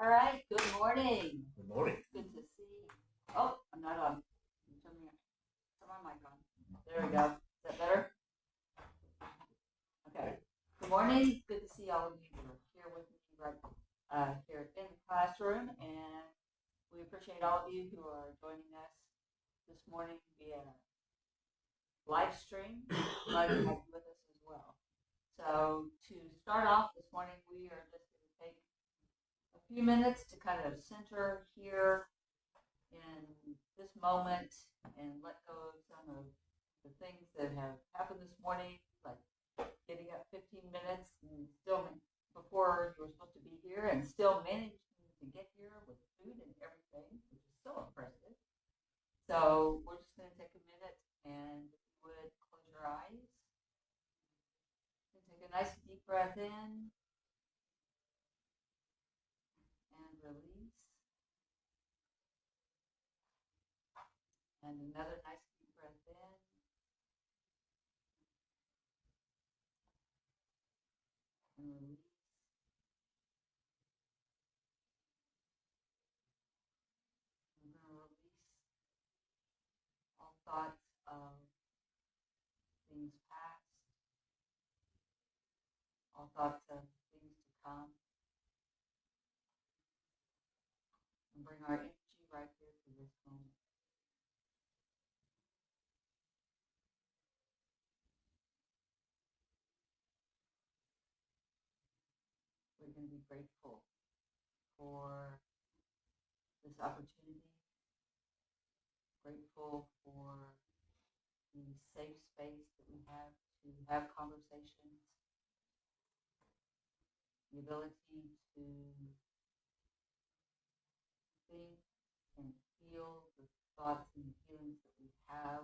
All right, good morning. Good morning. Good to see. Oh, I'm not on. Turn my mic on. There we go. Is that better? Okay. Good morning. Good to see all of you who are here with me right here in the classroom, and we appreciate all of you who are joining us this morning via live stream. Glad to have you with us as well. So to start off this morning, we are just going to take a few minutes to kind of center here in this moment and let go of some of the things that have happened this morning, like getting up 15 minutes and still before you were supposed to be here and still managing to get here with food and everything, which is so impressive. So we're just going to take a minute and if you would close your eyes and take a nice deep breath in and release. And another nice deep breath in. And release. We're going to release all thoughts of things past, all thoughts of things to come, and bring our energy right here to this moment. We're going to be grateful for this opportunity, grateful for the safe space that we have to have conversations, the ability to think and feel the thoughts and feelings that we have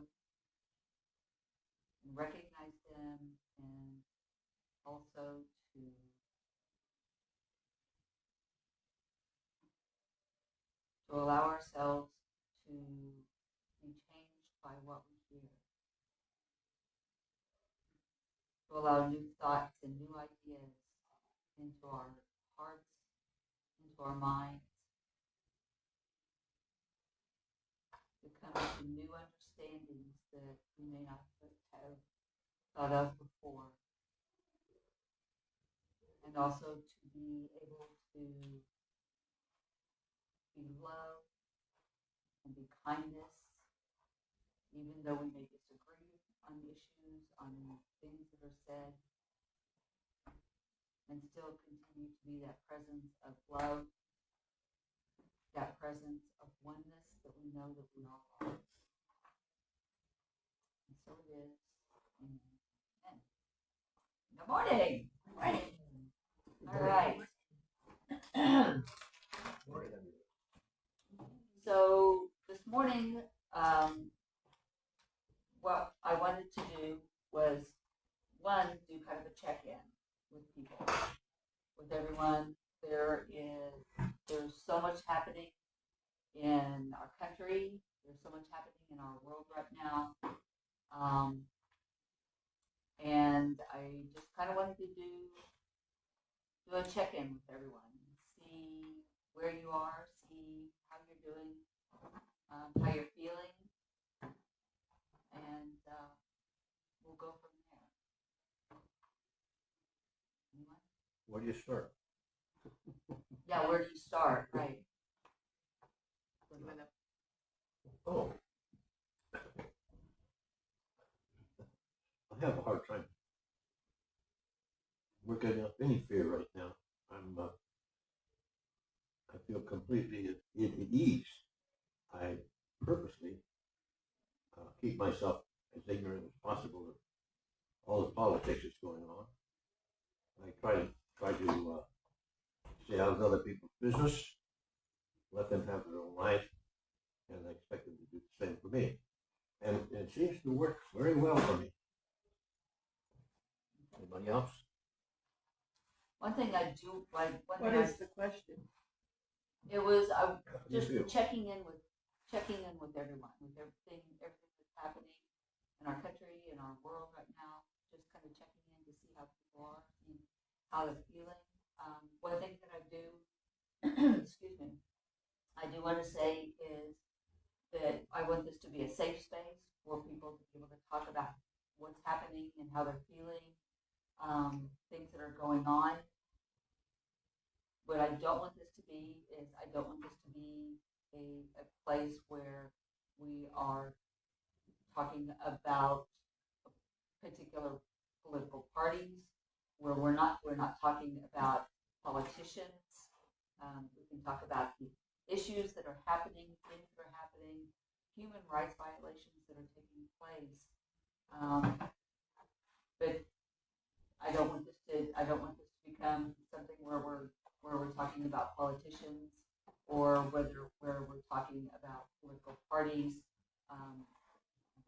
and recognize them, and also to allow ourselves to be changed by what we hear, to allow new thoughts and new ideas into our hearts, into our minds, to come to new understandings that we may not have thought of before, and also to be able to be love and be kindness, even though we may disagree on issues, on things that are said, and still continue to be that presence of love, that presence of oneness that we know that we all are. And so it is. Amen. Good morning. Good morning. All right. So this morning, what I wanted to do was, one, do kind of a check-in with people, with everyone. There's so much happening in our country. There's so much happening in our world right now. And I just kind of wanted to do a check-in with everyone, see where you are, see how you're doing, how you're feeling, and we'll go from there. Anyone? Where do you start? Yeah, where do you start? Right. Oh. I have a hard time working up any fear right now. I feel completely at ease. I purposely keep myself as ignorant as possible of all the politics that's going on. I try to stay out of other people's business, let them have their own life, and I expect them to do the same for me. And it seems to work very well for me. Anybody else? One thing I do like. What is the question? It was just checking in with everyone, with everything that's happening in our country, in our world right now. Just kind of checking in to see how people are, see how they're feeling. One thing that I do excuse me, I do want to say is that I want this to be a safe space for people to be able to talk about what's happening and how they're feeling, things that are going on. What I don't want this to be is I don't want this to be a place where we are talking about particular political parties, where we're not talking about politicians. We can talk about the issues that are happening, things that are happening, human rights violations that are taking place. But I don't want this to become something where we're talking about politicians or where we're talking about political parties.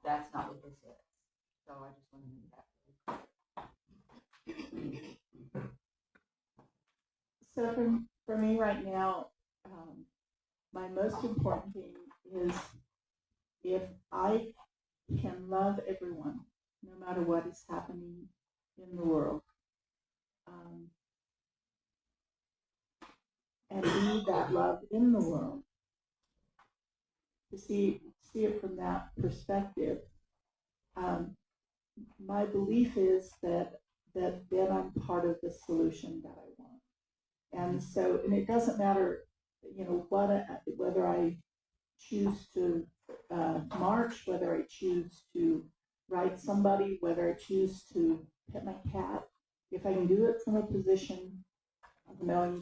That's not what this is. So I just want to make that So for me right now, my most important thing is if I can love everyone, no matter what is happening in the world, and be that love in the world, to see it from that perspective. My belief is that then I'm part of the solution that I want. And so, and it doesn't matter, whether I choose to march, whether I choose to write somebody, whether I choose to pet my cat. If I can do it from a position of knowing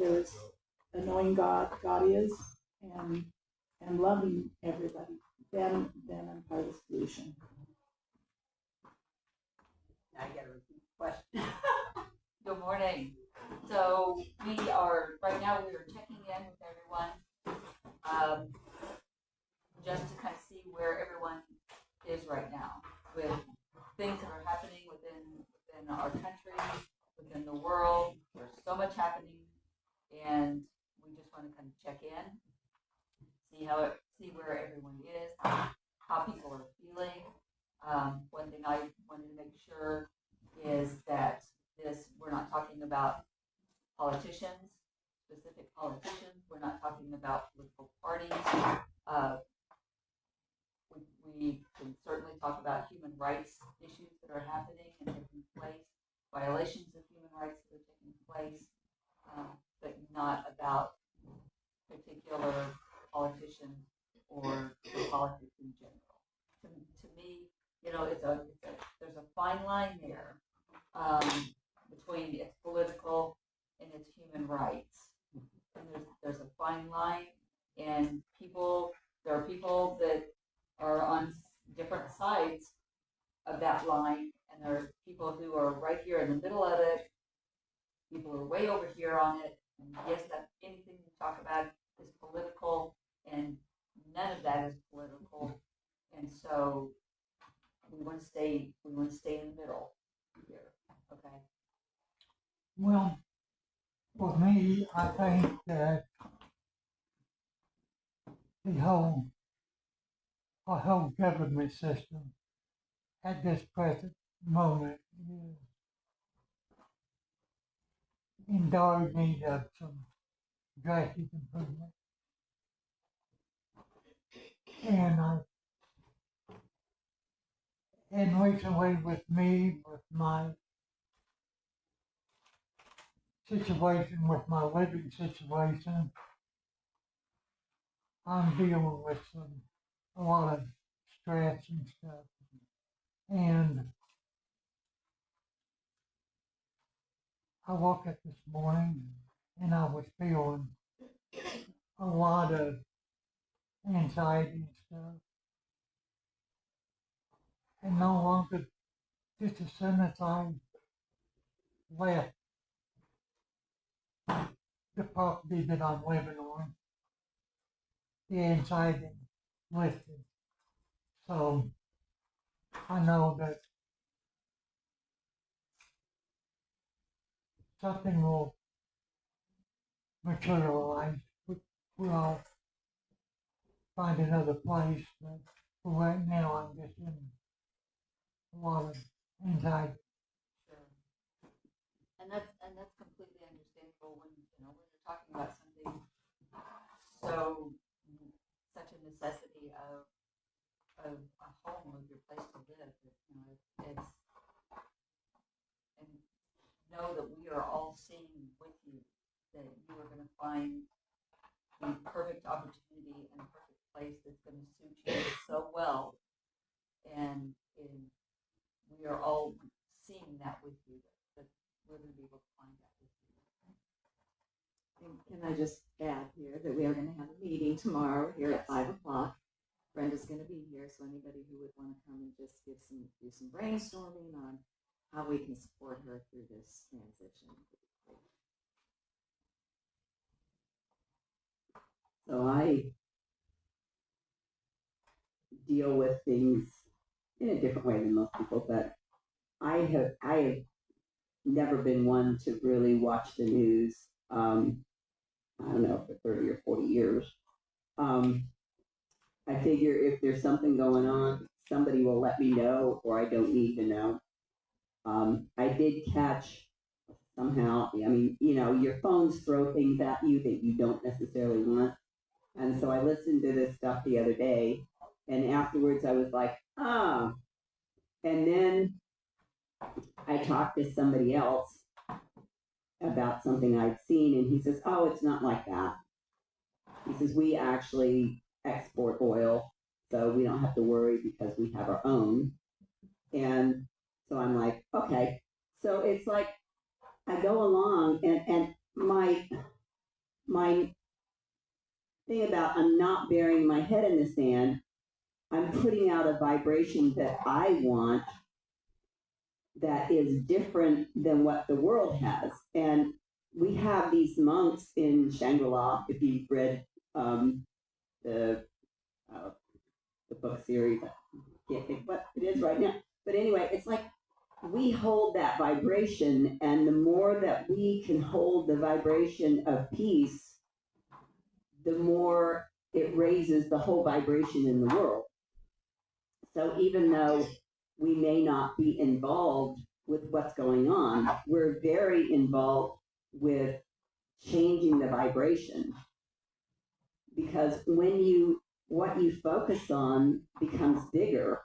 knowing God is, and loving everybody, then I'm part of the solution. Now I got to repeat the question. Good morning. So we are checking in with everyone, just to kind of see where everyone is right now with things that are happening within our country, within the world. There's so much happening, and we just want to kind of check in, see where everyone is, how people are feeling. One thing I wanted to make sure is that we're not talking about politicians, specific politicians. We're not talking about political parties. We can certainly talk about human rights issues that are happening and taking place, violations of human rights that are taking place, but not about particular politicians or politics in general. To me, there's a fine line there, between its political and its human rights. And there's a fine line, and there are people that are on different sides of that line, and there are people who are right here in the middle of it. People are way over here on it, and yes, that anything you talk about is political, and none of that is political, and so we want to stay in the middle here. Okay. Well, for me, I think that our whole government system at this present moment is in dire need of some drastic improvement. And recently with my situation, with my living situation, I'm dealing with a lot of stress and stuff. And I woke up this morning and I was feeling a lot of anxiety and stuff. And no longer, just as soon as I left the property that I'm living on, the anxiety lifted. So I know that something will materialize. We'll find another place, but for right now I'm just in a lot of anxiety. Sure. And that's completely understandable when you're talking about something the necessity of a home, of your place to live. It's and know that we are all seeing with you that you are going to find the perfect opportunity and a perfect place that's going to suit you so well, and we are all seeing that with you, that we're going to be able to find that with you. And can I just add here that we are going to have a meeting tomorrow here at 5 o'clock. Brenda's going to be here, so anybody who would want to come and just do some brainstorming on how we can support her through this transition. So I deal with things in a different way than most people, but I have never been one to really watch the news. I don't know, for 30 or 40 years. I figure if there's something going on, somebody will let me know, or I don't need to know. I did catch somehow, I mean, your phones throw things at you that you don't necessarily want. And so I listened to this stuff the other day, and afterwards I was like, ah. And then I talked to somebody else about something I'd seen, and he says, oh, it's not like that. He says, we actually export oil, so we don't have to worry because we have our own. And so I'm like, okay. So it's like I go along, and my thing about I'm not burying my head in the sand, I'm putting out a vibration that I want that is different than what the world has. And we have these monks in Shangri-La, if you've read the book series, I can't think what it is right now. But anyway, it's like we hold that vibration, and the more that we can hold the vibration of peace, the more it raises the whole vibration in the world. So even though we may not be involved with what's going on, we're very involved with changing the vibration. Because what you focus on becomes bigger.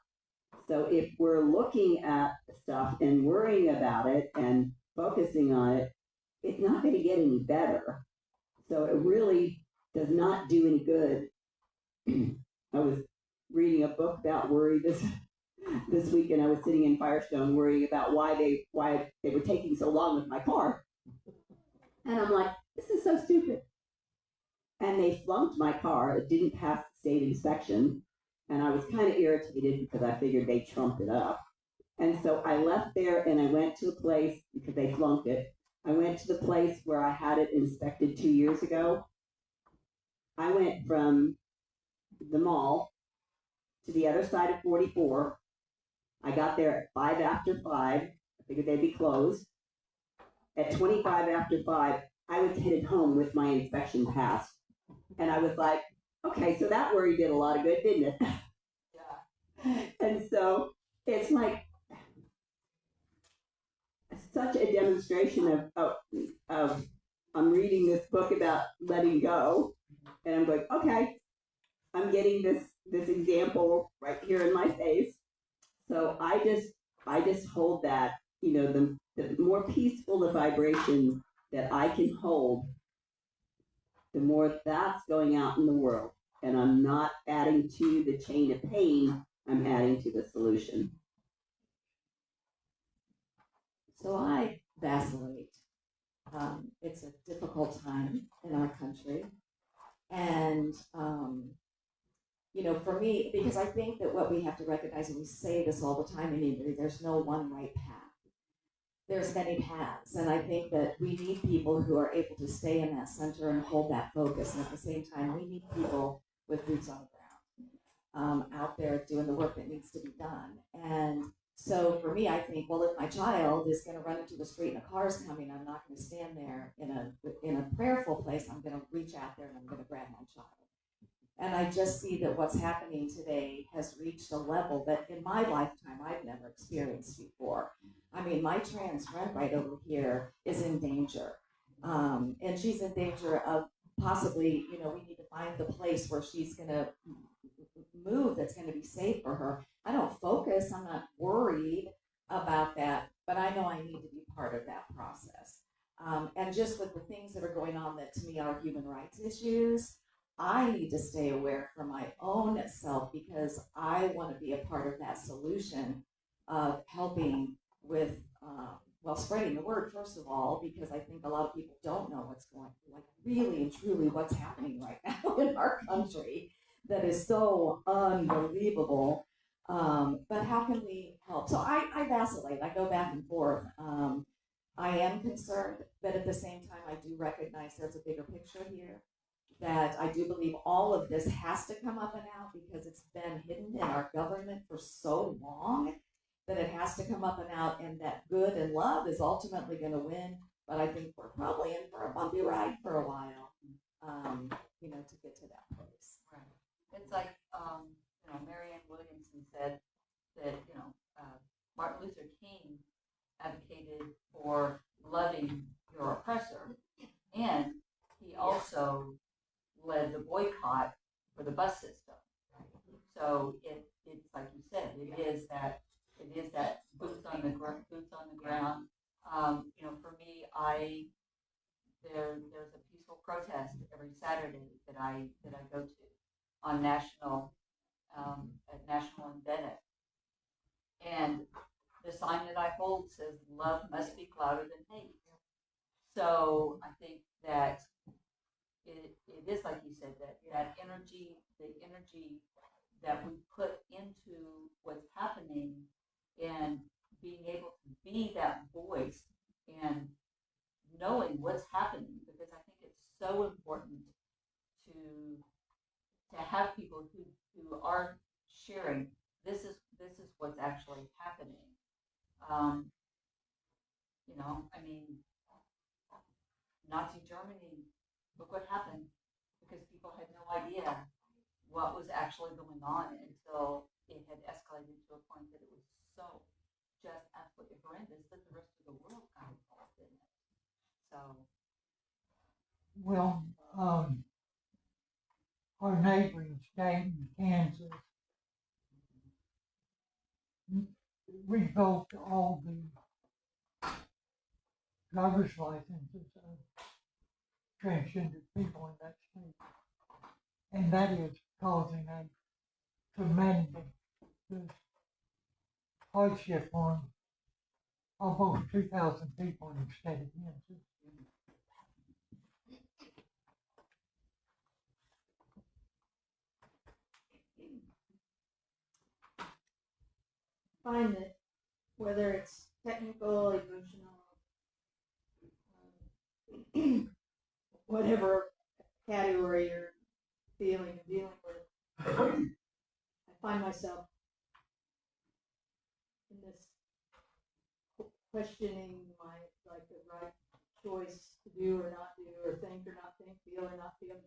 So if we're looking at stuff and worrying about it and focusing on it, it's not going to get any better. So it really does not do any good. I was reading a book about worry this week, and I was sitting in Firestone worrying about why they were taking so long with my car. And I'm like, this is so stupid. And they flunked my car. It didn't pass the state inspection. And I was kind of irritated because I figured they trumped it up. And so I left there and I went to a place, because they flunked it. I went to the place where I had it inspected 2 years ago. I went from the mall to the other side of 44. I got there at 5 after 5. I figured they'd be closed. At 25 after 5, I was headed home with my inspection passed. And I was like, okay, so that worry did a lot of good, didn't it? Yeah. And so it's like such a demonstration of I'm reading this book about letting go, and I'm going, okay, I'm getting this example right here in my face. So I just hold that, the more peaceful the vibration that I can hold, the more that's going out in the world. And I'm not adding to the chain of pain, I'm adding to the solution. So I vacillate. It's a difficult time in our country. And, for me, because I think that what we have to recognize, and we say this all the time in Unity, there's no one right path. There's many paths. And I think that we need people who are able to stay in that center and hold that focus. And at the same time, we need people with boots on the ground, out there doing the work that needs to be done. And so for me, I think, well, if my child is going to run into the street and a car's coming, I'm not going to stand there in a prayerful place. I'm going to reach out there and I'm going to grab my child. And I just see that what's happening today has reached a level that in my lifetime I've never experienced before. I mean, my trans friend right over here is in danger. And she's in danger of possibly, we need to find the place where she's going to move that's going to be safe for her. I don't focus, I'm not worried about that, but I know I need to be part of that process. And just with the things that are going on that to me are human rights issues, I need to stay aware for my own self because I want to be a part of that solution of helping with, spreading the word, first of all, because I think a lot of people don't know what's going on, like really and truly what's happening right now in our country that is so unbelievable. But how can we help? So I vacillate, I go back and forth. I am concerned, but at the same time, I do recognize there's a bigger picture here, that I do believe all of this has to come up and out because it's been hidden in our government for so long that it has to come up and out, and that good and love is ultimately going to win. But I think we're probably in for a bumpy ride for a while, to get to that place. Right. It's like, Marianne Williamson said that, Martin Luther King advocated for loving your oppressor, and he also led the boycott for the bus system. So it's like you said, it is that boots on the ground. For me, there's a peaceful protest every Saturday that I go to on National in Bennett, and the sign that I hold says "Love must speak louder than hate." So I think that it is like you said, that energy, the energy that we put into what's happening, and being able to be that voice and knowing what's happening, because I think it's so important to have people who are sharing this is what's actually happening. Nazi Germany, look what happened, because people had no idea what was actually going on until it had escalated to a point that it was so just absolutely horrendous that the rest of the world got involved in it. So, Well, our neighboring state in Kansas revoked all the driver's licenses of transgender people in that state. And that is causing a tremendous hardship on almost 2,000 people in the state of Kansas. Find that whether it's technical, emotional, whatever category you're feeling and dealing with, I find myself in this questioning the right choice to do or not do, or think or not think, feel or not feel.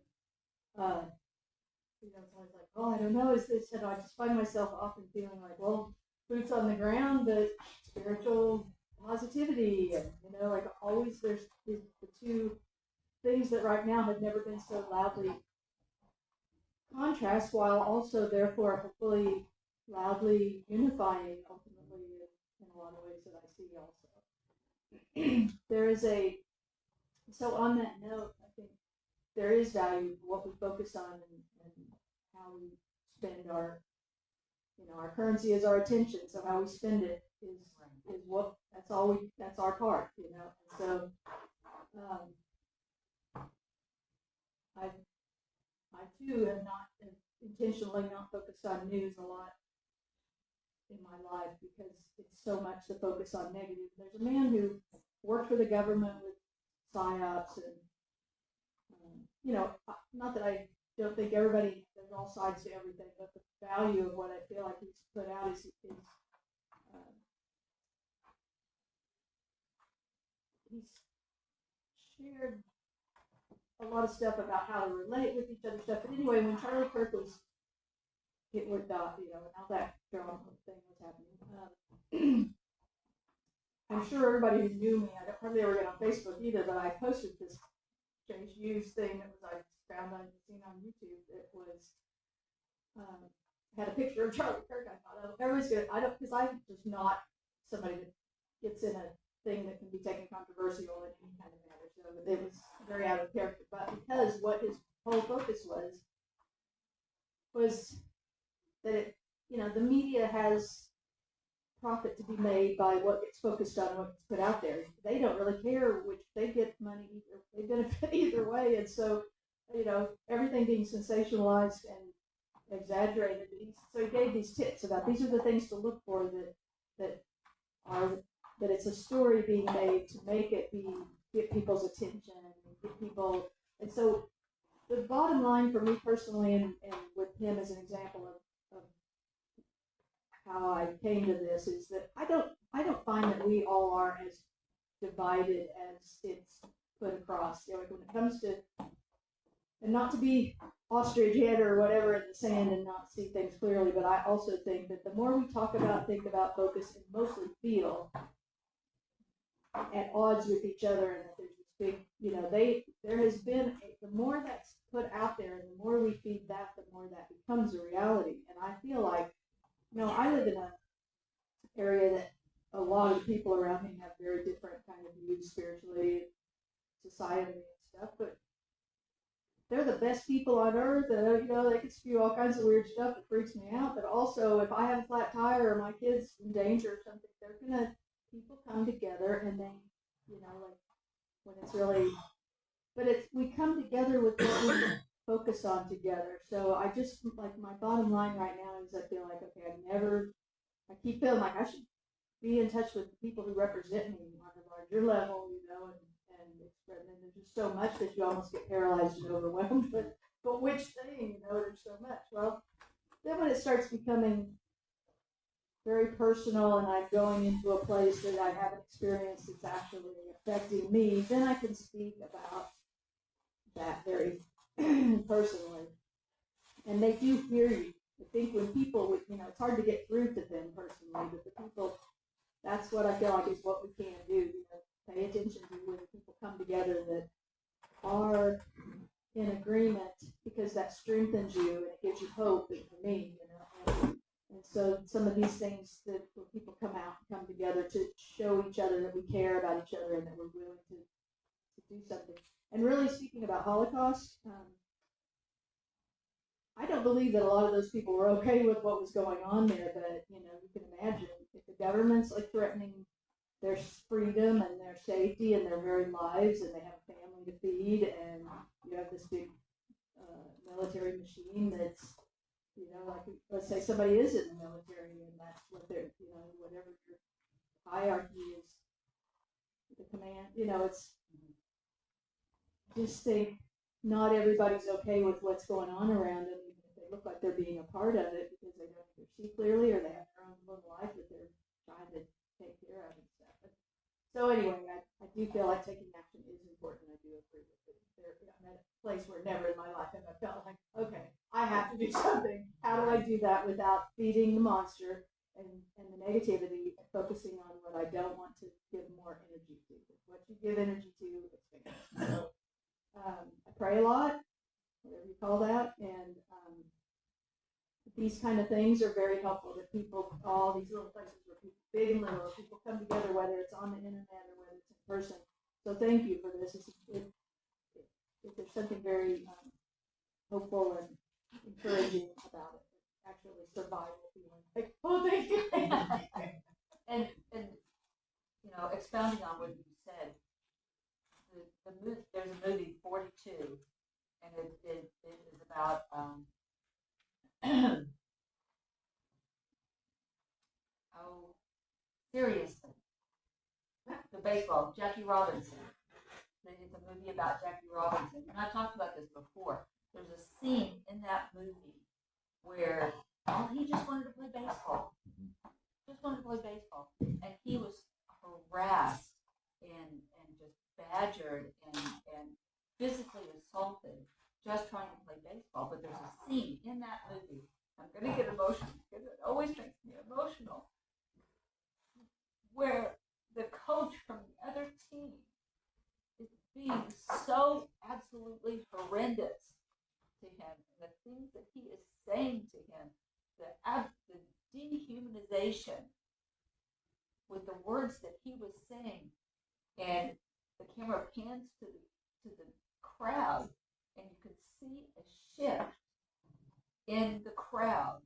It's always like, oh, I don't know, is this, and I just find myself often feeling like, well, boots on the ground, but spiritual positivity, and always there's the two things that right now have never been so loudly contrast, while also therefore hopefully loudly unifying ultimately in a lot of ways that I see also. There is so on that note, I think there is value for what we focus on and how we spend our currency is our attention. So how we spend it is what, that's our part, And so, I too have intentionally not focused on news a lot in my life because it's so much the focus on negative. There's a man who worked for the government with psyops and, not that I don't think there's all sides to everything, but the value of what I feel like he's put out is he's shared a lot of stuff about how to relate with each other stuff. But anyway, when Charlie Kirk was hit with and all that drama thing was happening, I'm sure everybody who knew me, I don't hardly ever get on Facebook either, but I posted this Change News thing that I found seen on YouTube. It was had a picture of Charlie Kirk. I thought, oh, everybody's good. Because I'm just not somebody that gets in a thing that can be taken controversial in any kind of manner. So it was very out of character. But because what his whole focus was that the media has profit to be made by what gets focused on, what gets put out there. They don't really care which they get money either. They benefit either way, and so everything being sensationalized and exaggerated. So he gave these tips about these are the things to look for that it's a story being made to make it get people's attention and get people. And so the bottom line for me personally, and with him as an example of how I came to this, is that I don't find that we all are as divided as it's put across. When it comes to, and not to be ostrich head or whatever in the sand and not see things clearly, but I also think that the more we talk about, think about, focus, and mostly feel at odds with each other, and that there's this big, there has been the more that's put out there, and the more we feed that, the more that becomes a reality. And I feel like, I live in an area that a lot of the people around me have very different kind of views spiritually, societally, and stuff, but they're the best people on earth. They can spew all kinds of weird stuff that freaks me out. But also, if I have a flat tire or my kid's in danger or something, people come together and they, like when it's really, but we come together with what we can focus on together. So I just, like, my bottom line right now is I feel like, okay, I keep feeling like I should be in touch with the people who represent me on a larger level, and there's just so much that you almost get paralyzed and overwhelmed. But which thing, there's so much. Well, then when it starts becoming very personal and I'm going into a place that I haven't experienced that's actually affecting me, then I can speak about that very personally. And they do hear you. I think when people, it's hard to get through to them personally, but the people, that's what I feel like is what we can do. Pay attention to when people come together that are in agreement, because that strengthens you and it gives you hope. And for me, and so some of these things that when people come out and come together to show each other that we care about each other and that we're willing to do something. And really speaking about Holocaust, I don't believe that a lot of those people were okay with what was going on there, but you can imagine if the government's like threatening their freedom and their safety and their very lives, and they have a family to feed, and you have this big military machine that's, like, let's say somebody is in the military and that's what they're, whatever your hierarchy is, the command, it's just think not everybody's okay with what's going on around them, even if they look like they're being a part of it, because they don't either see clearly or they have their own little life that they're trying to take care of and stuff. So anyway, I do feel like taking action is important. I do agree with it. I'm at a place where never in my life have I felt like, okay, I have to do something. How do I do that without feeding the monster and the negativity, and focusing on what I don't want to give more energy to? What you give energy to, it's famous. So I pray a lot, whatever you call that, and these kind of things are very helpful to people. All these little places where people, big and little, people come together, whether it's on the internet or whether it's in person. So thank you for this. If there's something very hopeful and encouraging about it, actually survival feeling. Like, oh, thank you. and expounding on what you said, there's a movie 42, and it is about seriously, the baseball, Jackie Robinson. It's a movie about Jackie Robinson, and I've talked about this before. There's a scene in that movie where he just wanted to play baseball. And he was harassed and just badgered and physically assaulted just trying to play baseball. But there's a scene in that movie, I'm going to get emotional because it always makes me emotional, where the coach from the other team is being so absolutely horrendous to him, and the things that he is saying to him the dehumanization with the words that he was saying, and the camera pans to the crowd, and you can see a shift in the crowd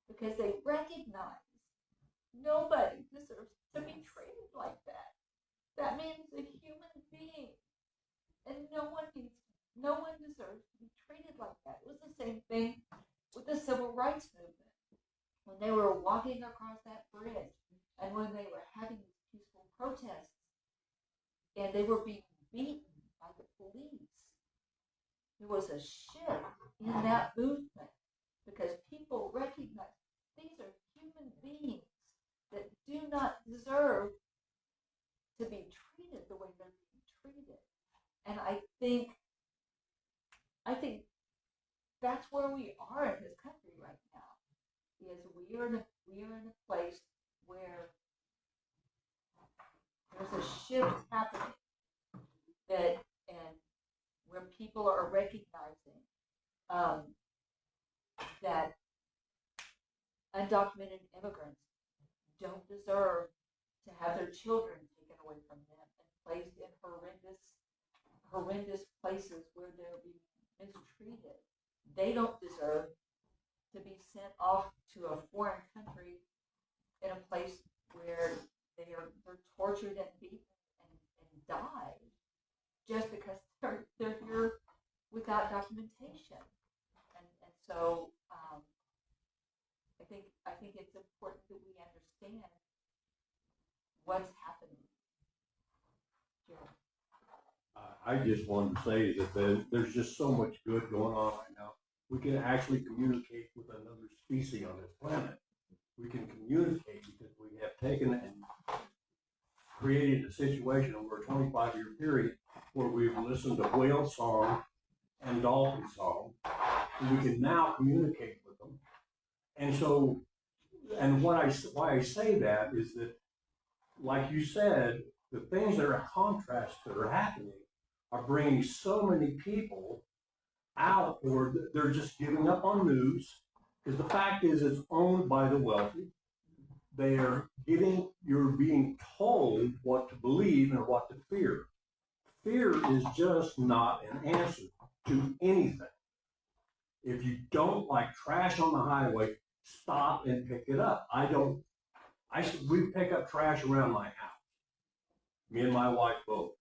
because they recognize nobody deserves to be treated like that. That man's a human being, and no one deserves to be treated like that. It was the same thing with the civil rights movement when they were walking across that bridge, and when they were having these peaceful protests, and they were being beaten by the police. There was a shift in that movement because people recognize these are human beings that do not deserve to be treated the way they're being treated. And I think that's where we are in this country right now. Is we are in a place where there's a shift happening and where people are recognizing that undocumented immigrants don't deserve to have their children taken away from them and placed in horrendous places where they're being mistreated. They don't deserve to be sent off to a foreign country in a place where they're tortured and beaten and died just because they're here without documentation. And so I think it's important that we understand what's happening. Jerry. I just wanted to say that there's just so much good going on right now. We can actually communicate with another species on this planet. We can communicate because we have taken and created a situation over a 25-year period where we've listened to whale song and dolphin song, and we can now communicate with them. And so, and why I say that is that, like you said, the things that are contrasts that are happening are bringing so many people out, or they're just giving up on news, because the fact is it's owned by the wealthy. You're being told what to believe and what to fear. Fear is just not an answer to anything. If you don't like trash on the highway, stop and pick it up. We pick up trash around my house. Me and my wife both.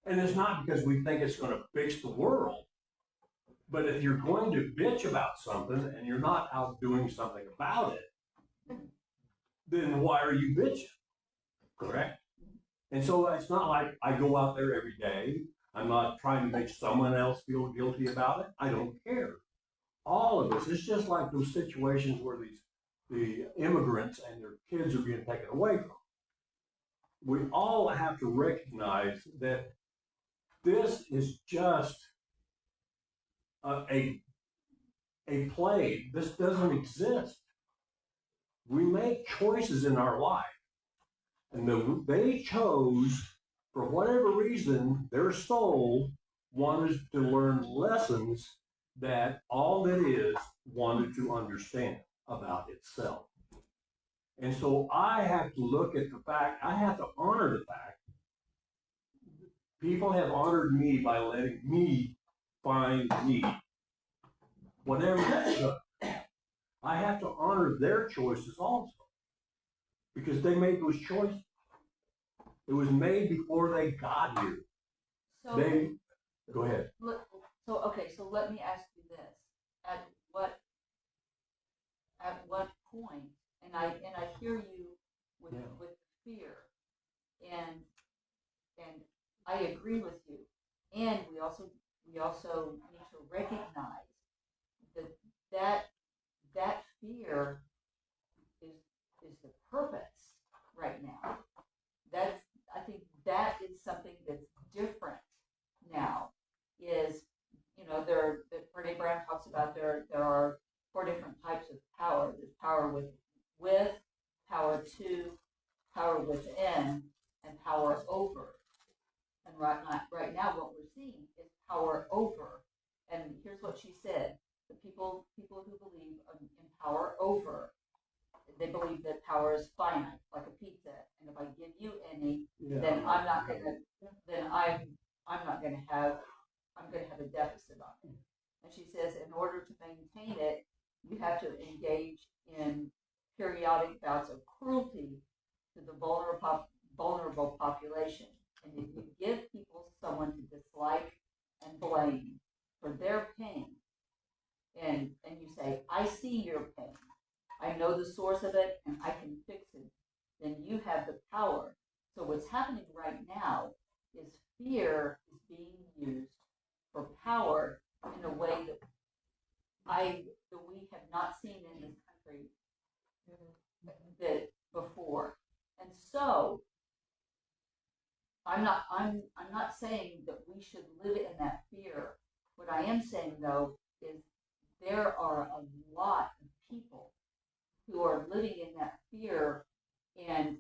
And it's not because we think it's going to fix the world. But if you're going to bitch about something and you're not out doing something about it, then why are you bitching? Correct? And so it's not like I go out there every day. I'm not trying to make someone else feel guilty about it. I don't care. All of us, it's just like those situations where the immigrants and their kids are being taken away from. We all have to recognize that this is just a plague. This doesn't exist. We make choices in our life, and they chose, for whatever reason, their soul wanted to learn lessons that all that is wanted to understand about itself. And so I have to look at the fact, I have to honor the fact, people have honored me by letting me find me, whatever that took. I have to honor their choices also, because they made those choices. It was made before they got here. So Go ahead. So let me ask you this: at what point? And I hear you with fear, and I agree with you. And we also need to recognize that fear is the purpose right now. I think that is something that's different now. Is Brene Brown talks about there are 4 different types of power. There's power with, power to, power within, and power over. And right now what we're seeing is power over. And here's what she said: the people people who believe in power over, they believe that power is finite, like a pizza, and if I give you any, then I'm not gonna, then I'm not gonna have, I'm gonna have a deficit on it. And she says, in order to maintain it, you have to engage in periodic bouts of cruelty to the vulnerable population. And if you give people someone to dislike and blame for their pain, and you say, I see your pain, I know the source of it, and I can fix it, then you have the power. So what's happening right now is fear is being used for power in a way that we have not seen in this country that before. And so I'm not saying that we should live in that fear. What I am saying though is there are a lot of people who are living in that fear, and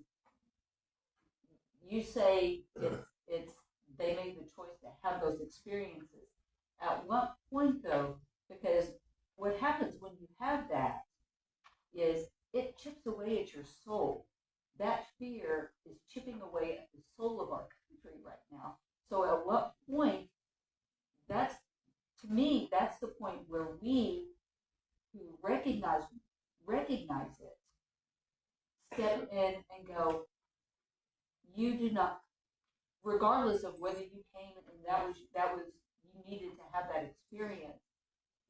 you say it's they made the choice to have those experiences. At what point though, because what happens when you have that is it chips away at your soul. That fear is chipping away at the soul of our country right now. So at what point, to me, that's the point where we who recognize it, step in and go, you do not, regardless of whether you came and that was you needed to have that experience,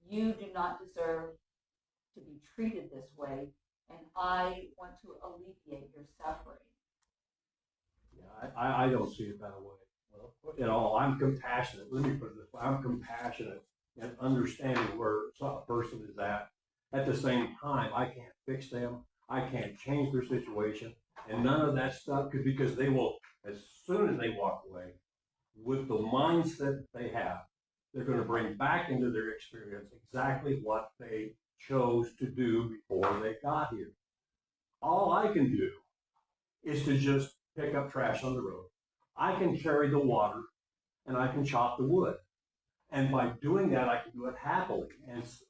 you do not deserve to be treated this way, and I want to alleviate your suffering. Yeah, I don't see it that way at all. I'm compassionate. Let me put it this way. I'm compassionate and understanding where a person is at. At the same time, I can't fix them. I can't change their situation. And none of that stuff, because they will, as soon as they walk away, with the mindset that they have, they're going to bring back into their experience exactly what they chose to do before they got here. All I can do is to just pick up trash on the road. I can carry the water and I can chop the wood. And by doing that, I can do it happily.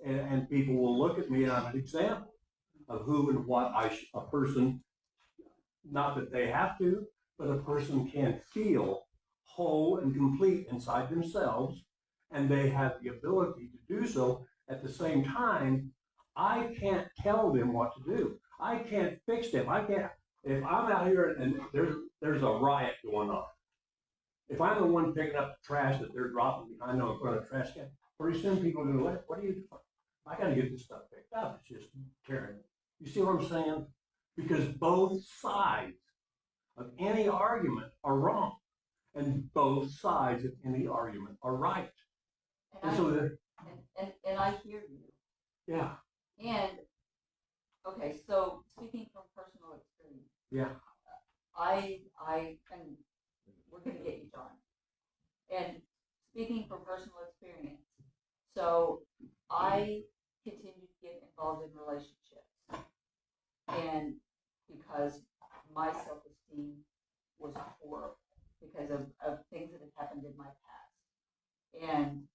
And people will look at me and I'm an example of who and what a person, not that they have to, but a person can feel whole and complete inside themselves. And they have the ability to do so. At the same time, I can't tell them what to do. I can't fix them. I can't. If I'm out here and there's a riot going on, if I'm the one picking up the trash that they're dropping behind them in front of the trash can, pretty soon people are going to go, what are you doing? I got to get this stuff picked up. It's just carrying it. You see what I'm saying? Because both sides of any argument are wrong, and both sides of any argument are right. And I hear you. Yeah. And okay, so speaking from personal experience. Yeah. And we're going to get you, John. And speaking from personal experience, so I continue to get involved in relationships, and because my self-esteem was horrible because of things that have happened in my past, and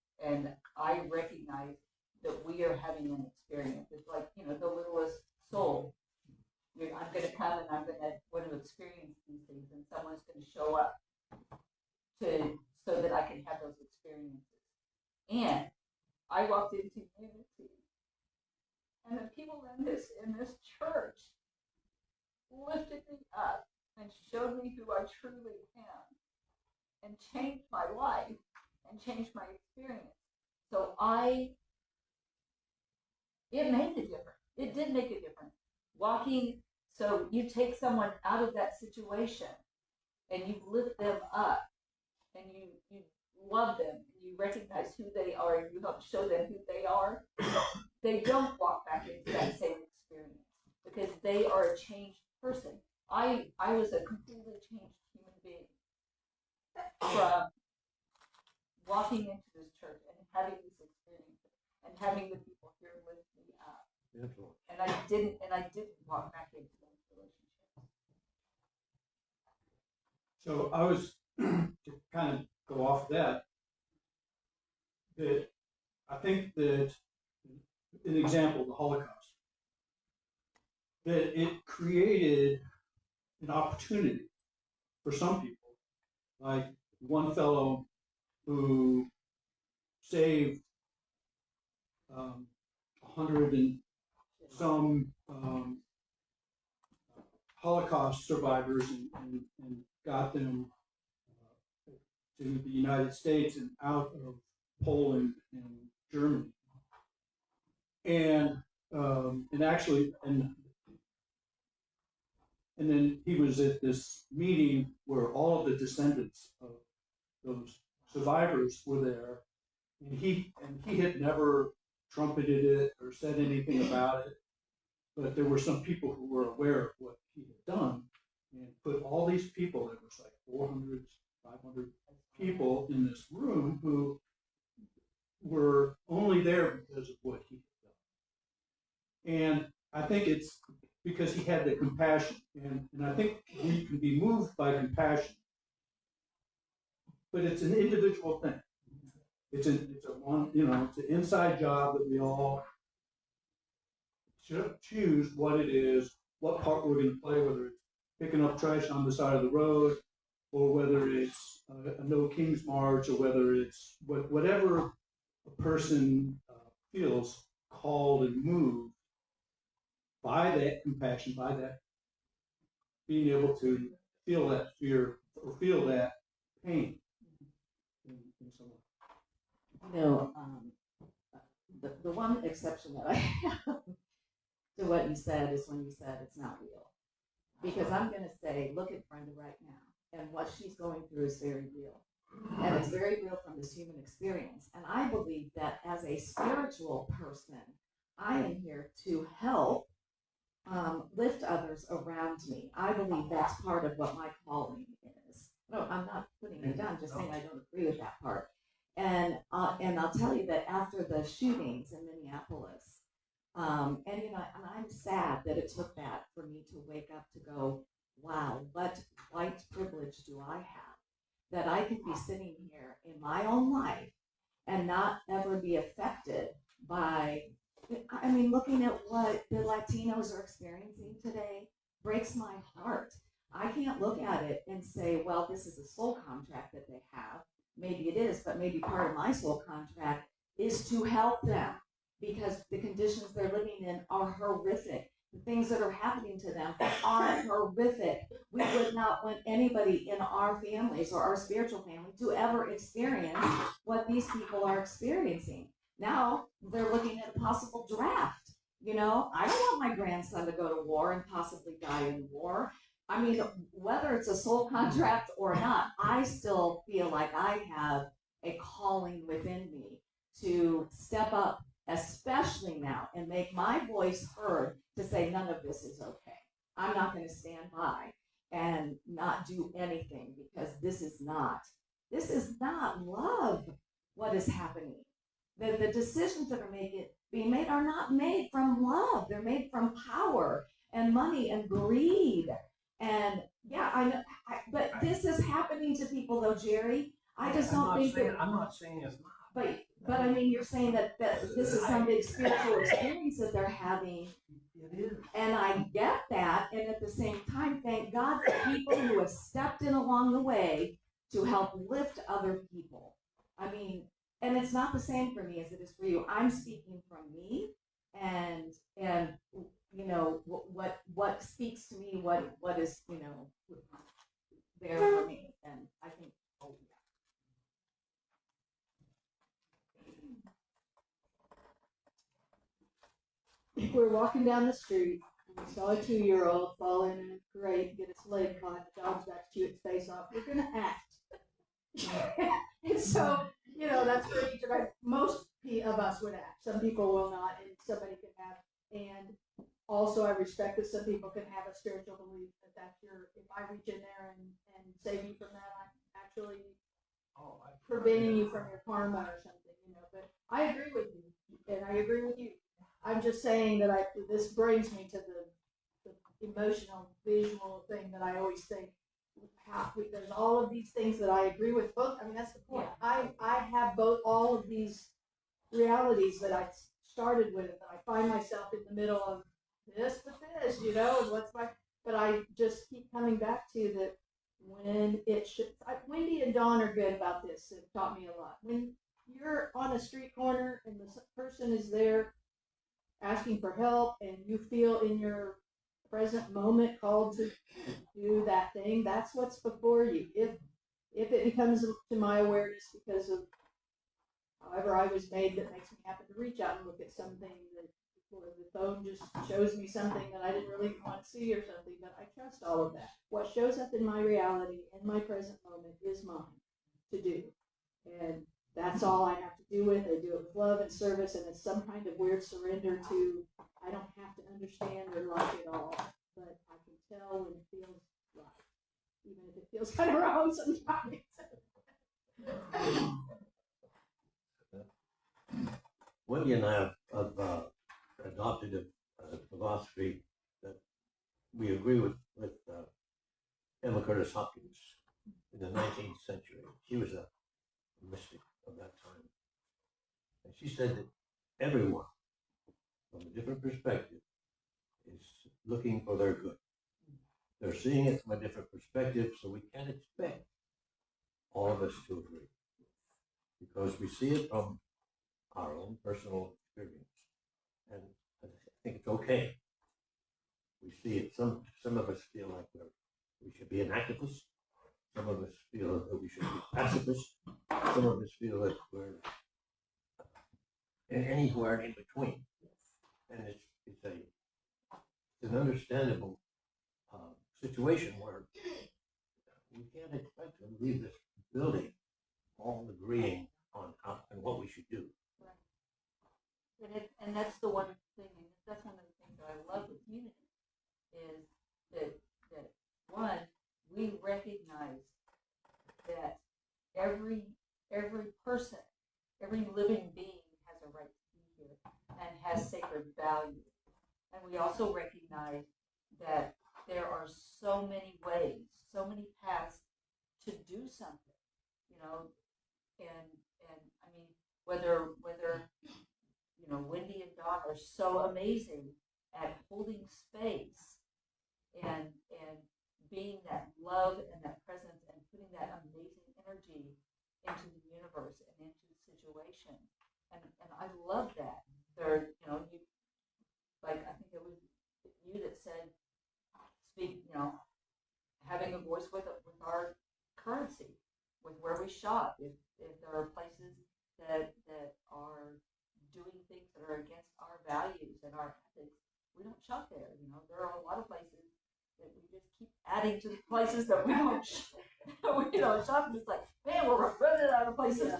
I recognize that we are having an experience. It's like, the littlest soul. I'm going to come and I'm going to want to experience these things, and someone's going to show up so that I can have those experiences. And I walked into Unity, and the people in this church lifted me up and showed me who I truly am, and changed my life and changed my experience. So it made a difference. It did make a difference. So you take someone out of that situation and you lift them up and you love them and you recognize who they are and you help show them who they are. They don't walk back into that same experience because they are a changed person. I was a completely changed human being from walking into this church and having this experience and having the people here lift me up. And I didn't walk back into those relationships. So I was to kind of go off that I think that an example, the Holocaust, that it created an opportunity for some people, like one fellow who saved 100 and some Holocaust survivors and got them to the United States and out of Poland and Germany. And actually, and then he was at this meeting where all of the descendants of those survivors were there, and he had never trumpeted it or said anything about it, but there were some people who were aware of what he had done, and put all these people, there was like 400, 500 people in this room who were only there because of what he had done. And I think it's because he had the compassion, and I think we can be moved by compassion, but it's an individual thing. It's a one, it's an inside job that we all should choose what it is, what part we're going to play, whether it's picking up trash on the side of the road, or whether it's a No King's March, or whether it's whatever a person feels called and moved by that compassion, by that being able to feel that fear or feel that pain in someone. The one exception that I have to what you said is when you said it's not real. Because I'm going to say, look at Brenda right now, and what she's going through is very real. And it's very real from this human experience. And I believe that as a spiritual person, I am here to help lift others around me. I believe that's part of what my calling is. No, I'm not putting it down, just saying I don't agree with that part. And I'll tell you that after the shootings in Minneapolis, and I'm sad that it took that for me to wake up to go, wow, what white privilege do I have that I can be sitting here in my own life and not ever be affected by, looking at what the Latinos are experiencing today breaks my heart. I can't look at it and say, well, this is a soul contract that they have. Maybe it is, but maybe part of my soul contract is to help them because the conditions they're living in are horrific. The things that are happening to them are horrific. We would not want anybody in our families or our spiritual family to ever experience what these people are experiencing. Now they're looking at a possible draft. I don't want my grandson to go to war and possibly die in war. Whether it's a soul contract or not, I still feel like I have a calling within me to step up, especially now, and make my voice heard to say none of this is okay. I'm not going to stand by and not do anything because this is not love what is happening. The decisions that are being made are not made from love. They're made from power and money and greed. And yeah, I know, but this is happening to people though, Jerry. I just don't think that. I'm not saying it's not. But you're saying that this is some big spiritual experience that they're having. It is. And I get that. And at the same time, thank God for people who have stepped in along the way to help lift other people. And it's not the same for me as it is for you. I'm speaking from me and what speaks to me, what is, there for me. And I think, oh yeah. If we're walking down the street and we saw a 2-year-old fall in a grate and get its leg caught, the dog's about to chew its face off, we're going to act. And so, that's for each of us. Most of us would act. Some people will not, and somebody can have. And also, I respect that some people can have a spiritual belief that if I reach in there and save you from that, I'm actually preventing you from your karma or something, But I agree with you, and I agree with you. I'm just saying that this brings me to the emotional, visual thing that I always think. There's all of these things that I agree with both. That's the point. I have all of these realities that I started with, and I find myself in the middle of this with this, and but I just keep coming back to that when it should. Wendy and Dawn are good about this. They've taught me a lot. When you're on a street corner and the person is there asking for help, and you feel in your present moment called to do that thing, that's what's before you. If it becomes to my awareness because of however I was made, that makes me happen to reach out and look at something that, or the phone just shows me something that I didn't really want to see or something, but I trust all of that. What shows up in my reality, in my present moment, is mine to do. And that's all I have to do with. I do it with love and service, and it's some kind of weird surrender to, I don't have to understand or like it all, but I can tell when it feels right, even if it feels kind of wrong sometimes. Wendy and I have adopted a philosophy that we agree with Emma Curtis Hopkins in the 19th century. She was a mystic of that time. And she said that everyone, from a different perspective, is looking for their good. They're seeing it from a different perspective, so we can't expect all of us to agree, because we see it from our own personal experience. And I think it's okay. We see it. Some of us feel like we should be an activist. Some of us feel that we should be pacifists. Some of us feel that we're anywhere in between. And it's an understandable situation where we can't expect to leave this building all agreeing on how and what we should do. Right. And that's the one thing, and that's one of the things that I love with Unity, is that one, we recognize that every person, every living being has a right to be here and has sacred value. And we also recognize that there are so many ways, so many paths to do something, and I mean, whether Wendy and Dawn are so amazing at holding space and being that love and that presence and putting that amazing energy into the universe and into the situation. And I love that. They're, like, I think it was you that said, having a voice with our currency, with where we shop. If there are places that are doing things that are against our values and our ethics, we don't shop there. There are a lot of places that we just keep adding to the places that we don't shop. And it's like, man, we're running out of places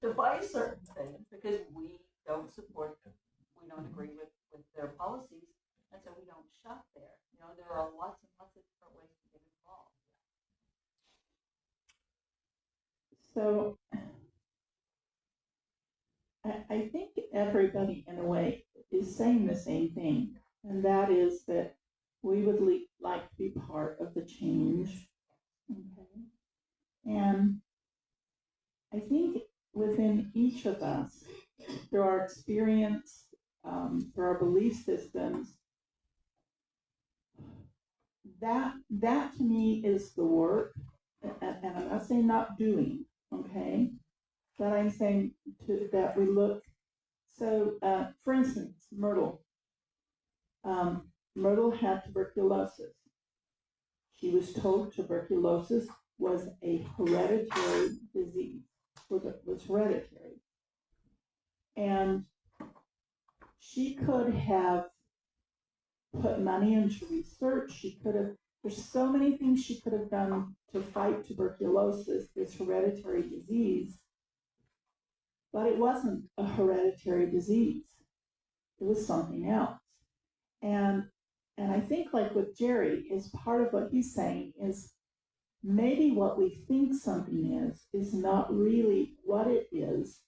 to buy certain things because we don't support them. We don't agree with their policies, and so we don't shop there. There are lots and lots of different ways to get involved. So I think everybody, in a way, is saying the same thing, and that is that we would like to be part of the change. Okay. And I think within each of us, through our experience, through our belief systems, that to me is the work, and I'm not saying not doing, okay, but I'm saying that we look. So, for instance, Myrtle. Myrtle had tuberculosis. She was told tuberculosis was a hereditary disease, was hereditary. And she could have put money into research. There's so many things she could have done to fight tuberculosis, this hereditary disease, but it wasn't a hereditary disease. It was something else. And I think, like with Jerry, is part of what he's saying is maybe what we think something is not really what it is.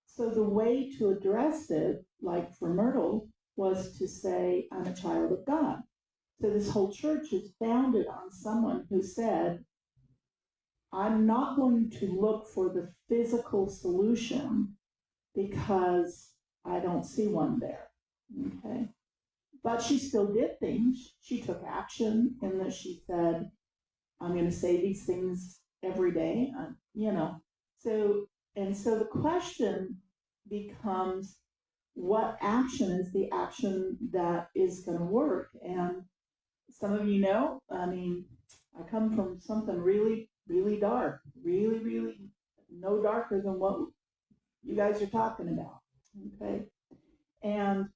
So the way to address it, like for Myrtle, was to say, I'm a child of God. So this whole church is founded on someone who said, I'm not going to look for the physical solution because I don't see one there. Okay. But she still did things. She took action in that she said, I'm going to say these things every day, you know. So the question becomes, what action is the action that is going to work? And some of you know, I mean, I come from something really, really dark, really, really no darker than what you guys are talking about. Okay. And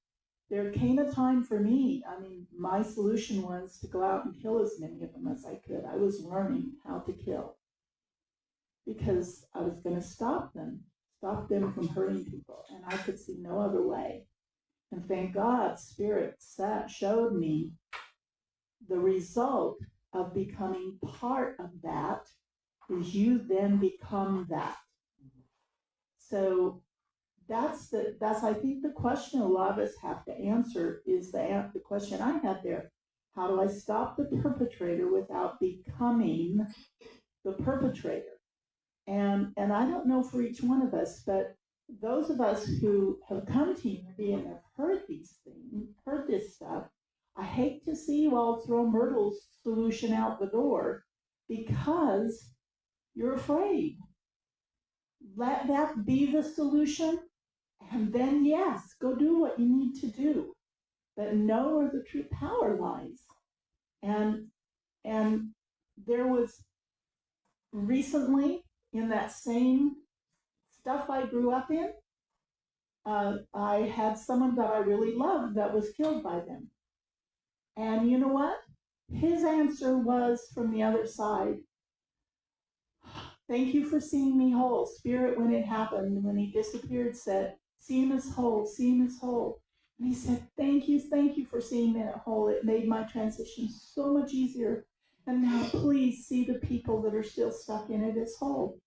there came a time for me, I mean, my solution was to go out and kill as many of them as I could. I was learning how to kill because I was going to stop them from hurting people. And I could see no other way. And thank God, Spirit showed me the result of becoming part of that is you then become that. So that's I think the question a lot of us have to answer is the question I had there. How do I stop the perpetrator without becoming the perpetrator? And I don't know for each one of us, but those of us who have come to Unity and have heard these things, heard this stuff, I hate to see you all throw Myrtle's solution out the door because you're afraid. Let that be the solution. And then, yes, go do what you need to do, but know where the true power lies. And there was recently in that same stuff I grew up in, I had someone that I really loved that was killed by them. And you know what? His answer was from the other side. Thank you for seeing me whole. Spirit, when it happened, when he disappeared, said, see him as whole, see him as whole. And he said, thank you for seeing me whole. It made my transition so much easier. And now please see the people that are still stuck in it as whole.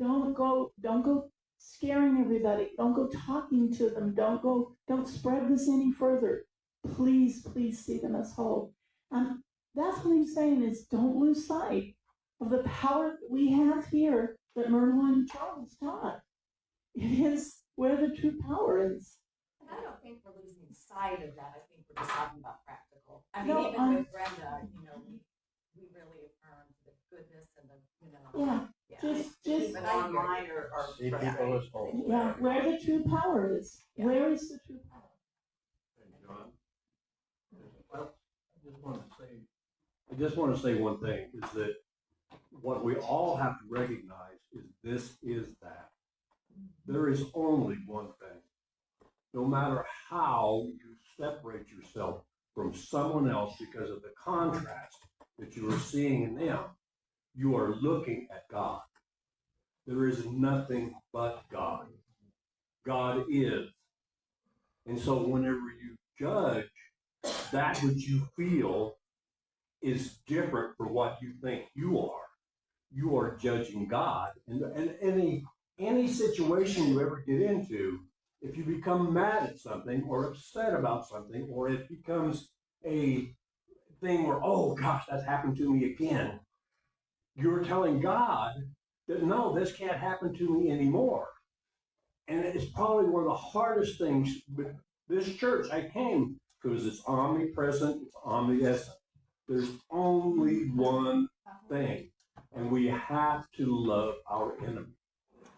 Don't go scaring everybody. Don't go talking to them. Don't spread this any further. Please see them as whole. And that's what I'm saying is don't lose sight of the power that we have here that Myrtle and Charles taught. It is where the true power is. And I don't think we're losing sight of that. I think we're just talking about practical. I mean, No, even with Brenda, you know, we really affirmed the goodness and the, you know. Yeah. Just but online or See people as whole. yeah, where the true power is. Yeah. Where is the true power? John, well, I just want to say one thing is that what we all have to recognize is this is that. There is only one thing. No matter how you separate yourself from someone else because of the contrast that you are seeing in them, you are looking at God. There is nothing but God. God is. And so whenever you judge, that which you feel is different from what you think you are judging God. And any situation you ever get into, if you become mad at something or upset about something, or it becomes a thing where, oh gosh, that's happened to me again, you're telling God that no, this can't happen to me anymore. And it's probably one of the hardest things with this church I came because it's omnipresent, it's omniscient. There's only one thing, and we have to love our enemy.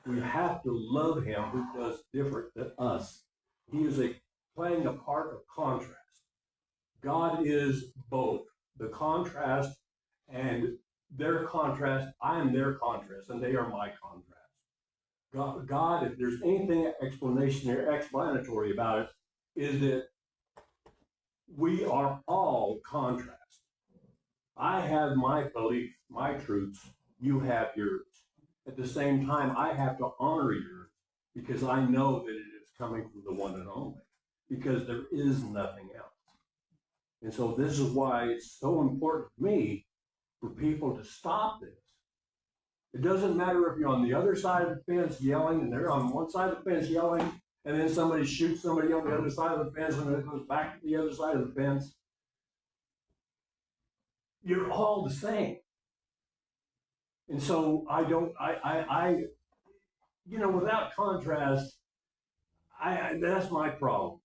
We have to love him who does different than us. He is playing a part of contrast. God is both the contrast and their contrast. I am their contrast, and they are my contrast. God, if there's anything explanatory about it, is that we are all contrast. I have my belief, my truths, you have yours. At the same time, I have to honor yours because I know that it is coming from the one and only, because there is nothing else. And so this is why it's so important to me for people to stop this. It doesn't matter if you're on the other side of the fence yelling and they're on one side of the fence yelling, and then somebody shoots somebody on the other side of the fence and it goes back to the other side of the fence. You're all the same. And so without contrast, That's my problem,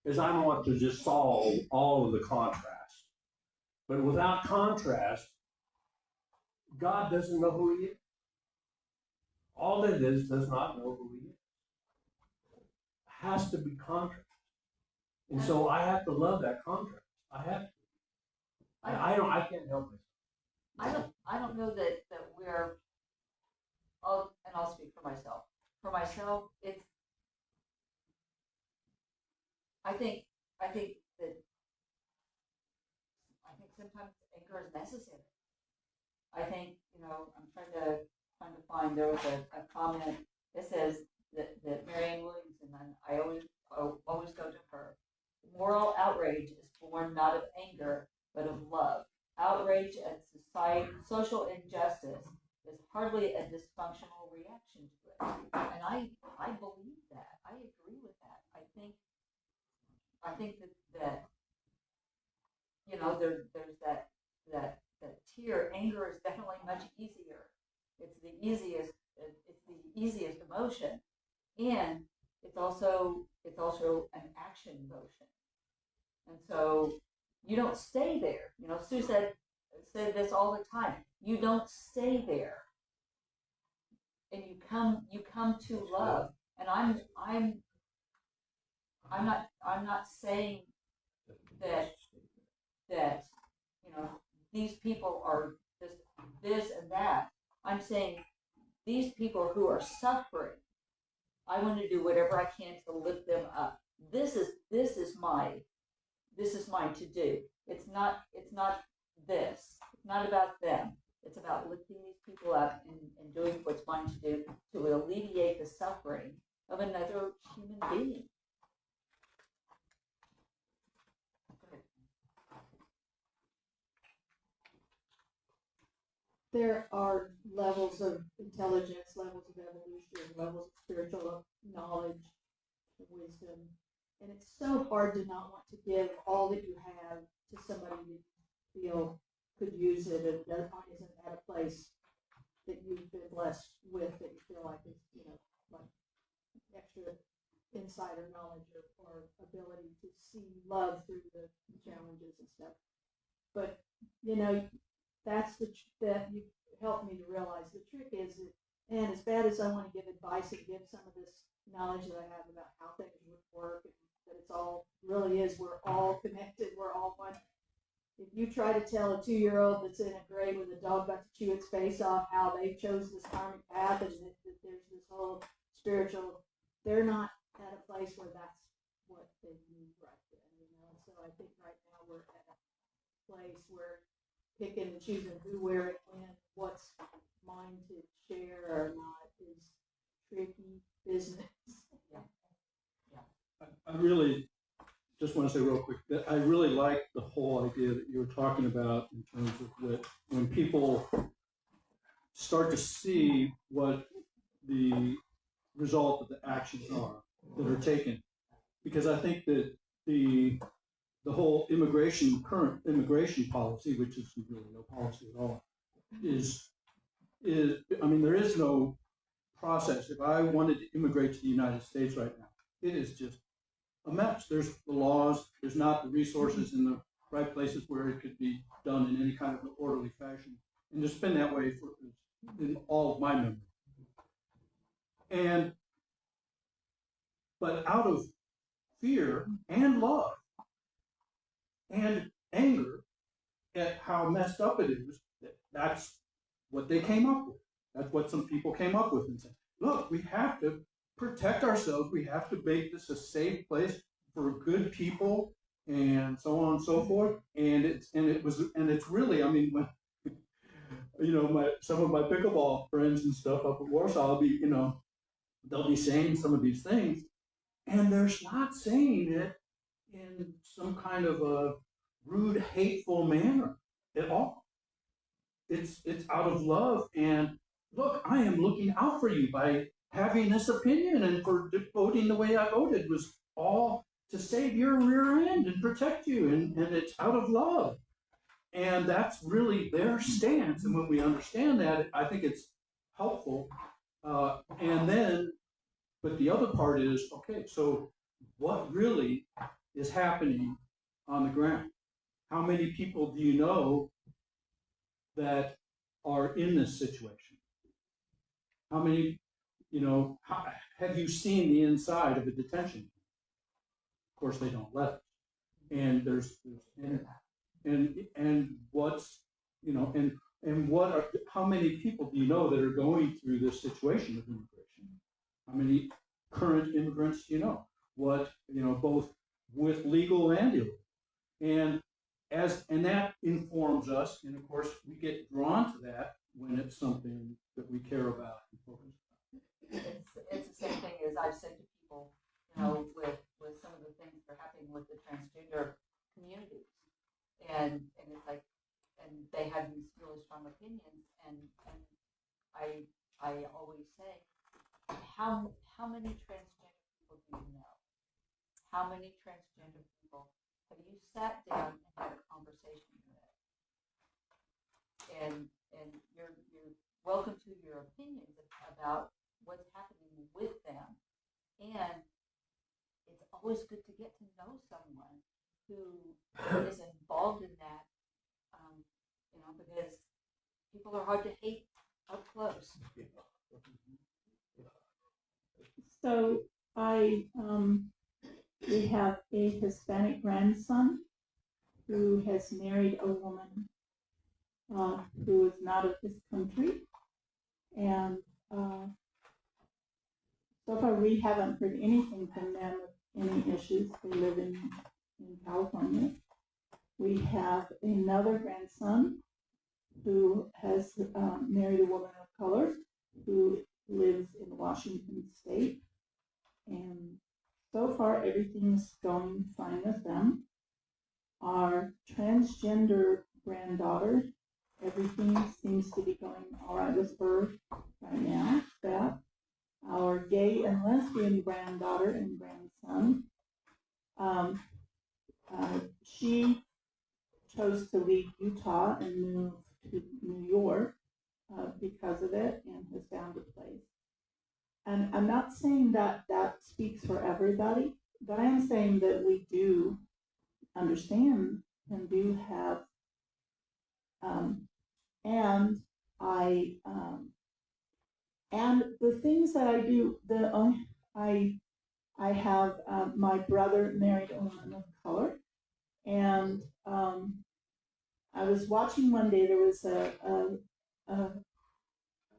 is I want to just solve all of the contrast. But without contrast, God doesn't know who he is. All that is does not know who he is. Has to be contrast. And so I have to love that contrast. I have to. I can't help it. I don't know that we're. I'll speak for myself. For myself, it's. I think sometimes anger is necessary. I think, I'm trying to find, there was a comment that says that Marianne Williamson, and I always go to her. Moral outrage is born not of anger, but of love. Outrage at social injustice is hardly a dysfunctional reaction to it. And I believe that. I agree with that. I think that there's that tier. Anger is definitely much easier. It's the easiest emotion, and it's also an action motion. And so you don't stay there. Sue said this all the time. You don't stay there, and you come to love. And I'm not saying that these people are this and that. I'm saying these people who are suffering, I want to do whatever I can to lift them up. This is mine to do. It's not this. It's not about them. It's about lifting these people up and doing what's mine to do to alleviate the suffering of another human being. There are levels of intelligence, levels of evolution, levels of spiritual knowledge, wisdom, and it's so hard to not want to give all that you have to somebody that you feel could use it and isn't at a place that you've been blessed with, that you feel like is, like extra insider knowledge or ability to see love through the challenges and stuff. But that's that you helped me to realize. The trick is that, and as bad as I want to give advice and give some of this knowledge that I have about how things would work, and that it's all really is, we're all connected, we're all one. If you try to tell a 2-year-old that's in a grade with a dog about to chew its face off how they chose this karmic path and that there's this whole spiritual, they're not at a place where that's what they need right then. So I think right now we're at a place where picking and choosing who, where, and when, what's mine to share or not is tricky business. I really just want to say real quick that I really like the whole idea that you were talking about in terms of that when people start to see what the result of the actions are that are taken. Because I think that the whole current immigration policy, which is really no policy at all, is there is no process. If I wanted to immigrate to the United States right now, it is just a mess. There's the laws, there's not the resources in the right places where it could be done in any kind of an orderly fashion. And it's been that way in all of my memory. But out of fear and love and anger at how messed up it is, that's what they came up with. That's what some people came up with and said, look, we have to protect ourselves. We have to make this a safe place for good people and so on and so forth. And it's really, when, some of my pickleball friends and stuff up at Warsaw, I'll be, they'll be saying some of these things, and they're not saying it in some kind of a rude, hateful manner at all. It's out of love and look, I am looking out for you by having this opinion and for voting the way I voted was all to save your rear end and protect you, and it's out of love. And that's really their stance. And when we understand that, I think it's helpful. And then But the other part is, okay, so what really is happening on the ground? How many people do you know that are in this situation? How many, have you seen the inside of a detention? Of course, they don't let us. And and what's, and how many people do you know that are going through this situation of immigration? How many current immigrants do you know? What, both with legal and illegal. And that informs us, and of course we get drawn to that when it's something that we care about and focus on. It's the same thing as I've said to people, with some of the things that are happening with the transgender communities, and it's like, and they have these really strong opinions, and I always say, how many transgender people do you know? How many transgender people have you sat down and had a conversation with? And you're welcome to your opinions about what's happening with them. And it's always good to get to know someone who is involved in that, because people are hard to hate up close. So we have a Hispanic grandson who has married a woman who is not of this country, and so far we haven't heard anything from them of any issues. They live in California. We have another grandson who has married a woman of color who lives in Washington State, and so far everything's going fine with them. Our transgender granddaughter, everything seems to be going all right with her right now. That our gay and lesbian granddaughter and grandson, she chose to leave Utah and move to New York because of it, and has found a place. And I'm not saying that that speaks for everybody, but I am saying that we do understand and do have, and and the things that I do, I have my brother married a woman of color, and I was watching one day. There was a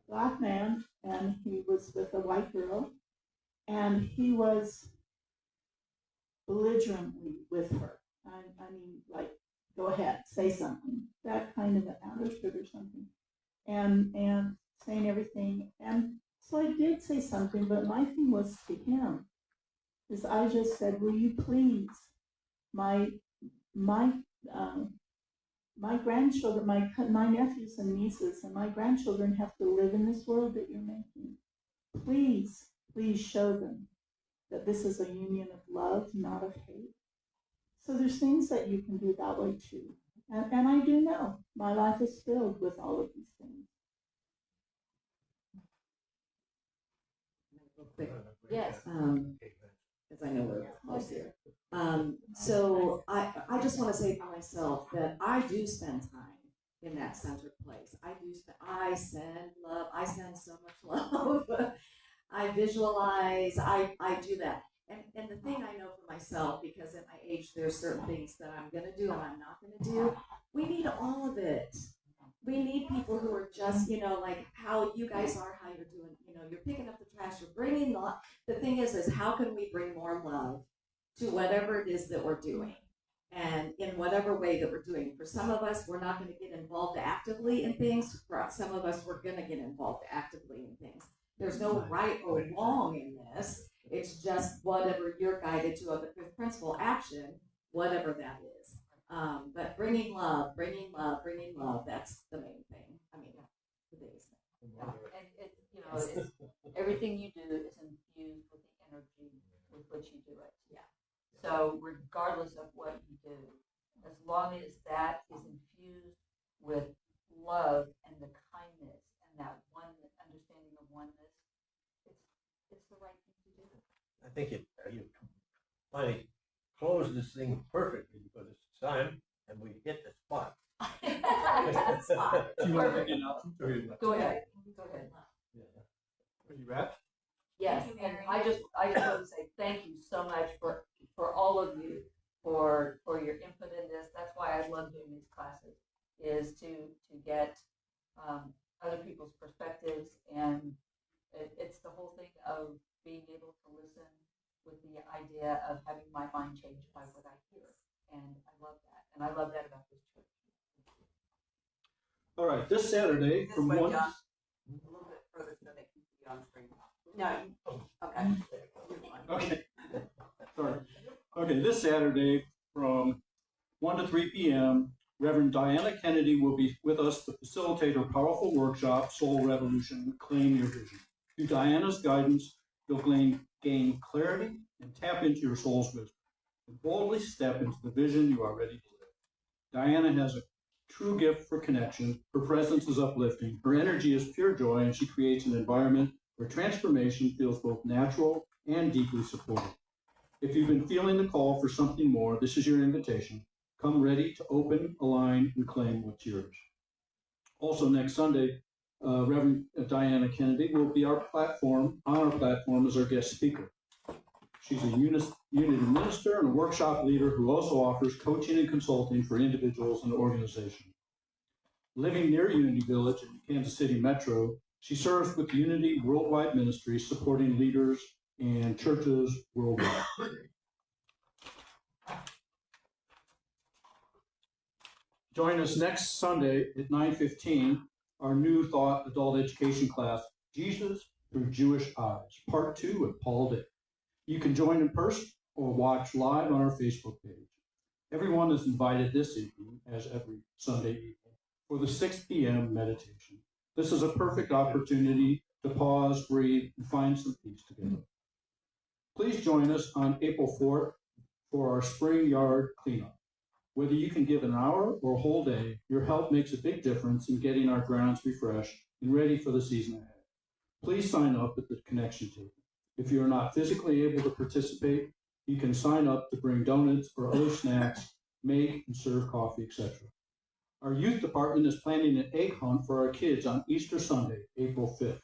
black man, and he was with a white girl, and he was belligerently with her. I mean, like, go ahead, say something. That kind of an attitude or something, and saying everything. And so I did say something, but my thing was to him, is I just said, will you please, my grandchildren, my nephews and nieces and my grandchildren have to live in this world that you're making. Please show them that this is a union of love, not of hate. So there's things that you can do that way too. And I do know my life is filled with all of these things. Yes. Because I know we're close here. So I just want to say for myself that I do spend time in that centered place. I send love. I send so much love. I visualize. I do that. And the thing I know for myself, because at my age, there's certain things that I'm going to do and I'm not going to do. We need all of it. We need people who are just, like how you guys are, how you're doing, you're picking up the trash, you're bringing the thing is how can we bring more love to whatever it is that we're doing, and in whatever way that we're doing. For some of us, we're not going to get involved actively in things. For some of us, we're going to get involved actively in things. There's no right or wrong in this. It's just whatever you're guided to of the fifth principle action, whatever that is. But bringing love, that's the main thing. I mean, the biggest thing. Yeah. And it's, everything you do is infused with the energy with which you do it. Yeah. So regardless of what you do, as long as that is infused with love and the kindness and that one understanding of oneness, it's the right thing to I think you finally closed this thing perfectly because it's time and we hit the spot. Do you want to make an announcement or you? Go ahead. Go ahead. Are you wrapped? Yes, Thank you, and Mary. I just want to say thank you so much for all of you for your input in this. That's why I love doing these classes, is to get other people's perspectives, and it's the whole thing of being able to listen with the idea of having my mind changed by what I hear, and I love that, and I love that about this church. All right, this Saturday This from way, 1. John. A little bit further so they can see you on screen. No, okay. You're fine. Okay. Sorry. Okay, this Saturday from 1 to 3 p.m., Reverend Diana Kennedy will be with us to facilitate her powerful workshop, Soul Revolution, Claim Your Vision. Through Diana's guidance, you'll gain clarity and tap into your soul's wisdom, and boldly step into the vision you are ready to live. Diana has a true gift for connection. Her presence is uplifting. Her energy is pure joy, and she creates an environment where transformation feels both natural and deeply supported. If you've been feeling the call for something more, this is your invitation. Come ready to open, align, and claim what's yours. Also, next Sunday, Reverend Diana Kennedy will be on our platform as our guest speaker. She's a Unity minister and a workshop leader who also offers coaching and consulting for individuals and organizations. Living near Unity Village in Kansas City Metro, she serves with Unity Worldwide Ministry, supporting leaders and churches worldwide. Join us next Sunday at 9:15, our New Thought adult education class, Jesus Through Jewish Eyes, Part 2 with Paul Dick. You can join in person or watch live on our Facebook page. Everyone is invited this evening, as every Sunday evening, for the 6 p.m. meditation. This is a perfect opportunity to pause, breathe, and find some peace together. Please join us on April 4th for our spring yard cleanup. Whether you can give an hour or a whole day, your help makes a big difference in getting our grounds refreshed and ready for the season ahead. Please sign up at the connection table. If you are not physically able to participate, you can sign up to bring donuts or other snacks, make and serve coffee, etc. Our youth department is planning an egg hunt for our kids on Easter Sunday, April 5th,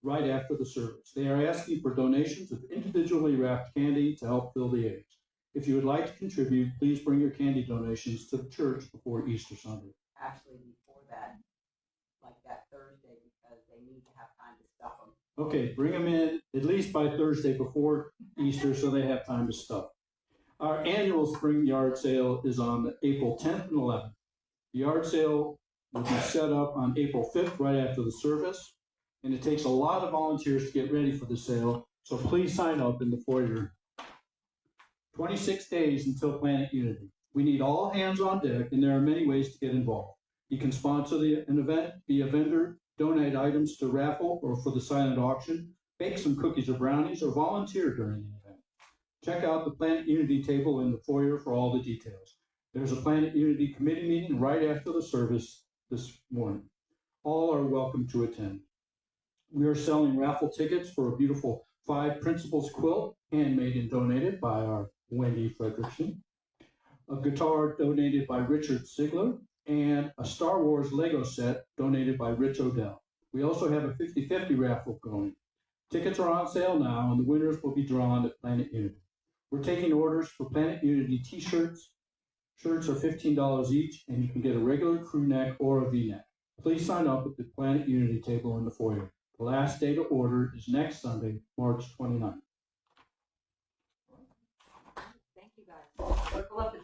right after the service. They are asking for donations of individually wrapped candy to help fill the eggs. If you would like to contribute, please bring your candy donations to the church before Easter Sunday. Actually, before that, like that Thursday, because they need to have time to stuff them. Okay, bring them in at least by Thursday before Easter so they have time to stuff. Our annual spring yard sale is on April 10th and 11th. The yard sale will be set up on April 5th, right after the service, and it takes a lot of volunteers to get ready for the sale, so please sign up in the foyer. 26 days until Planet Unity. We need all hands on deck, and there are many ways to get involved. You can sponsor an event, be a vendor, donate items to raffle or for the silent auction, bake some cookies or brownies, or volunteer during the event. Check out the Planet Unity table in the foyer for all the details. There's a Planet Unity committee meeting right after the service this morning. All are welcome to attend. We are selling raffle tickets for a beautiful 5 Principles quilt, handmade and donated by our Wendy Fredrickson, a guitar donated by Richard Sigler, and a Star Wars Lego set donated by Rich Odell. We also have a 50-50 raffle going. Tickets are on sale now, and the winners will be drawn at Planet Unity. We're taking orders for Planet Unity t-shirts. Shirts are $15 each, and you can get a regular crew neck or a V-neck. Please sign up at the Planet Unity table in the foyer. The last day to order is next Sunday, March 29th. Thank you guys. Circle up and